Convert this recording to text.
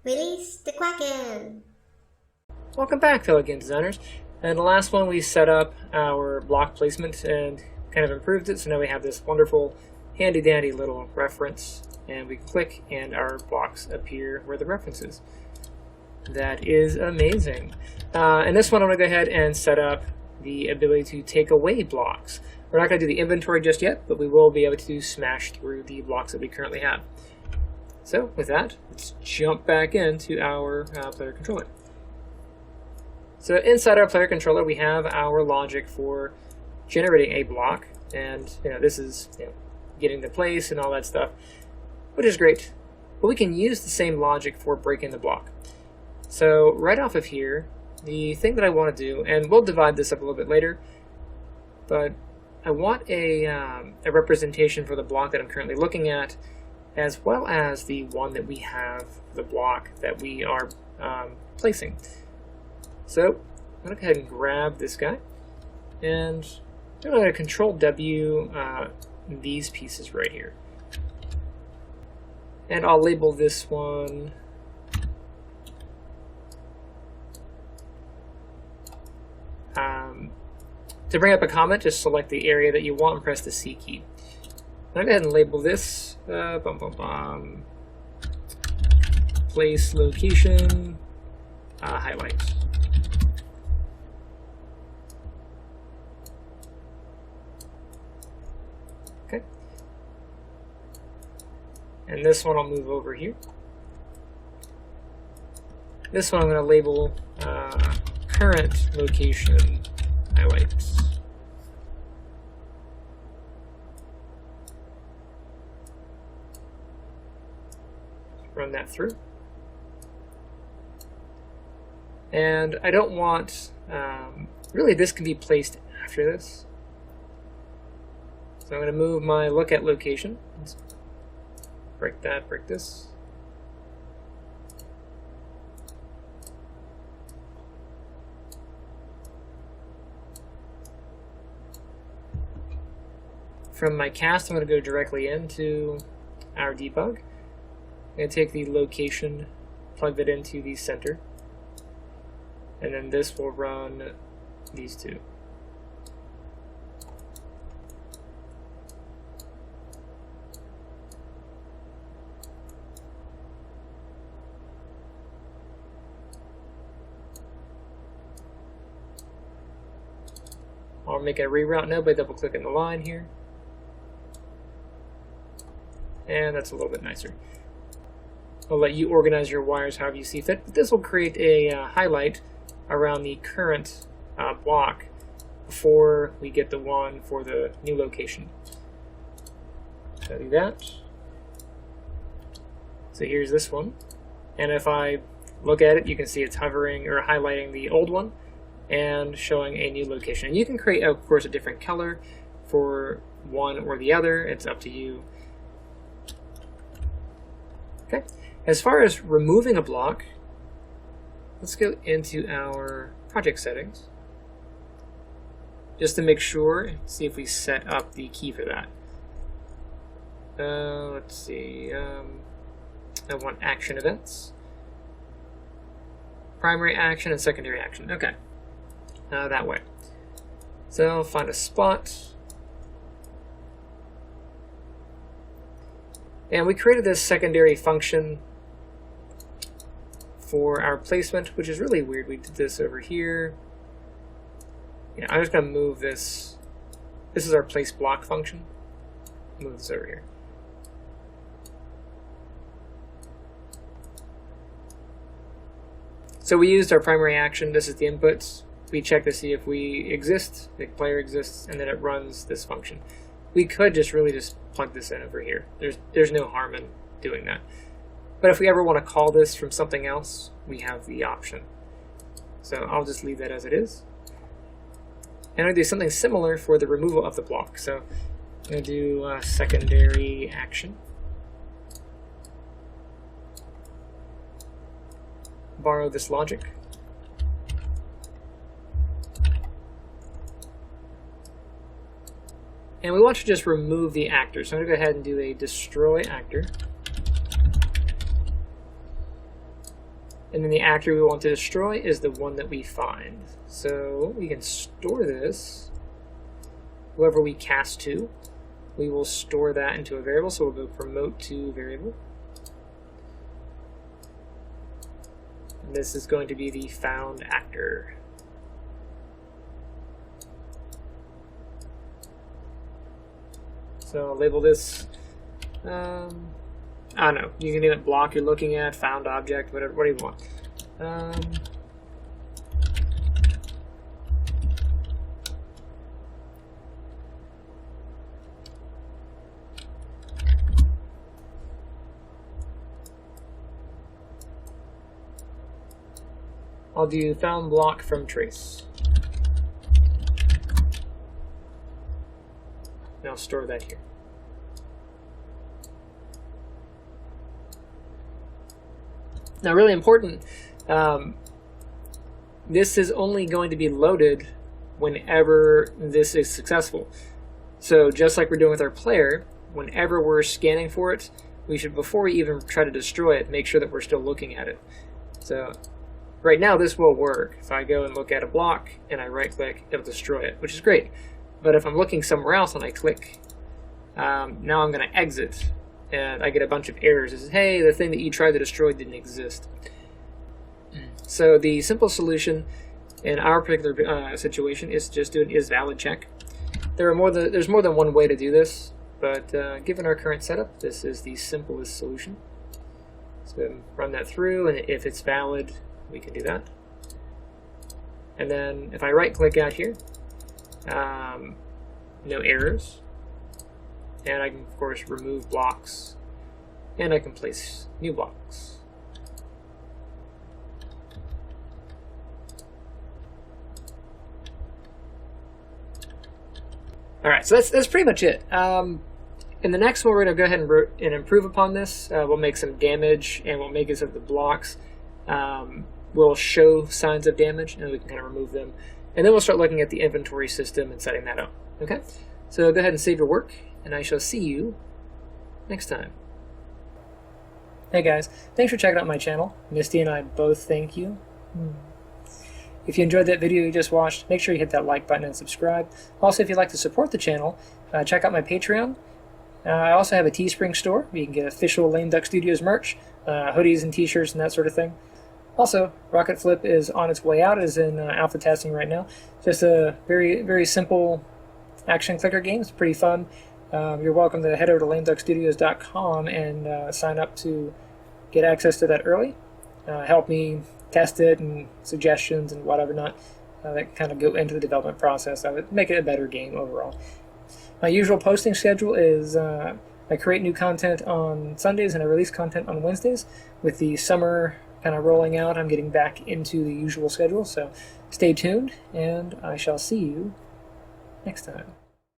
Release the Kraken! Welcome back, fellow game designers. And the last one we set up our block placement and kind of improved it, so now we have this wonderful handy dandy little reference, and we click and our blocks appear where the reference is. That is amazing. And this one I'm going to go ahead and set up the ability to take away blocks. We're not going to do the inventory just yet, but we will be able to smash through the blocks that we currently have. So with that, let's jump back into our player controller. So inside our player controller, we have our logic for generating a block, and this is getting the place and all that stuff, which is great. But we can use the same logic for breaking the block. So right off of here, the thing that I want to do, and we'll divide this up a little bit later, but I want a representation for the block that I'm currently looking at, as well as the one that we have, the block that we are placing. So I'm going to go ahead and grab this guy, and I'm going to Control W these pieces right here. And I'll label this one to bring up a comment, just select the area that you want and press the C key. I'm going to go ahead and label this place location highlight. Okay. And this one I'll move over here. This one I'm going to label current location highlights. Run that through. And I don't want, really this can be placed after this. So I'm going to move my look at location. Let's break that, break this. From my cast, I'm going to go directly into our debug. I'm going to take the location, plug that into the center, and then this will run these two. I'll make a reroute node by double clicking the line here. And that's a little bit nicer. I'll let you organize your wires however you see fit, but this will create a highlight around the current block before we get the one for the new location. So do that. So here's this one, and if I look at it, you can see it's hovering or highlighting the old one and showing a new location. And you can create, of course, a different color for one or the other. It's up to you. Okay. As far as removing a block, let's go into our project settings just to make sure, see if we set up the key for that. Let's see, I want action events, primary action and secondary action. Okay, that way. So I'll find a spot. And we created this secondary function for our placement, which is really weird. We did this over here. I'm just going to move this. This is our place block function. Move this over here. So we used our primary action. This is the inputs. We check to see if we exist, the player exists, and then it runs this function. We could just really just plug this in over here. There's no harm in doing that. But if we ever want to call this from something else, we have the option. So I'll just leave that as it is. And I'll do something similar for the removal of the block. So I'm going to do secondary action. Borrow this logic. And we want to just remove the actor. So I'm going to go ahead and do a destroy actor. and then the actor we want to destroy is the one that we find. So we can store this. Whoever we cast to, we will store that into a variable. So we'll go promote to variable. And this is going to be the found actor. So I'll label this, I don't know, you can name it block you're looking at, found object, whatever, what do you want? I'll do found block from trace. And I'll store that here. Now, really important, this is only going to be loaded whenever this is successful. So just like we're doing with our player, whenever we're scanning for it, we should, before we even try to destroy it, make sure that we're still looking at it. So right now this will work. If I go and look at a block and I right click, it'll destroy it, which is great. But if I'm looking somewhere else and I click, now I'm going to exit, and I get a bunch of errors. It says, hey, the thing that you tried to destroy didn't exist. So the simple solution in our particular situation is just do an isValid check. There's more than one way to do this, but given our current setup, this is the simplest solution. So run that through, and if it's valid, we can do that. And then if I right click out here, no errors, and I can of course remove blocks, and I can place new blocks. Alright, so that's pretty much it. In the next one, we're going to go ahead and improve upon this. We'll make some damage, and we'll make it so that the blocks will show signs of damage, and we can kind of remove them. And then we'll start looking at the inventory system and setting that up. Okay? So go ahead and save your work, and I shall see you next time. Hey guys, thanks for checking out my channel. Misty and I both thank you. If you enjoyed that video you just watched, make sure you hit that like button and subscribe. Also, if you'd like to support the channel, check out my Patreon. I also have a Teespring store where you can get official Lame Duck Studios merch, hoodies and t-shirts and that sort of thing. Also, Rocket Flip is on its way out, is in alpha testing right now. Just a very, very simple action clicker game. It's pretty fun. You're welcome to head over to lameduckstudios.com and sign up to get access to that early. Help me test it and suggestions and whatever not that kind of go into the development process. I would make it a better game overall. My usual posting schedule is I create new content on Sundays and I release content on Wednesdays. With the summer kind of rolling out, I'm getting back into the usual schedule, so stay tuned, and I shall see you next time.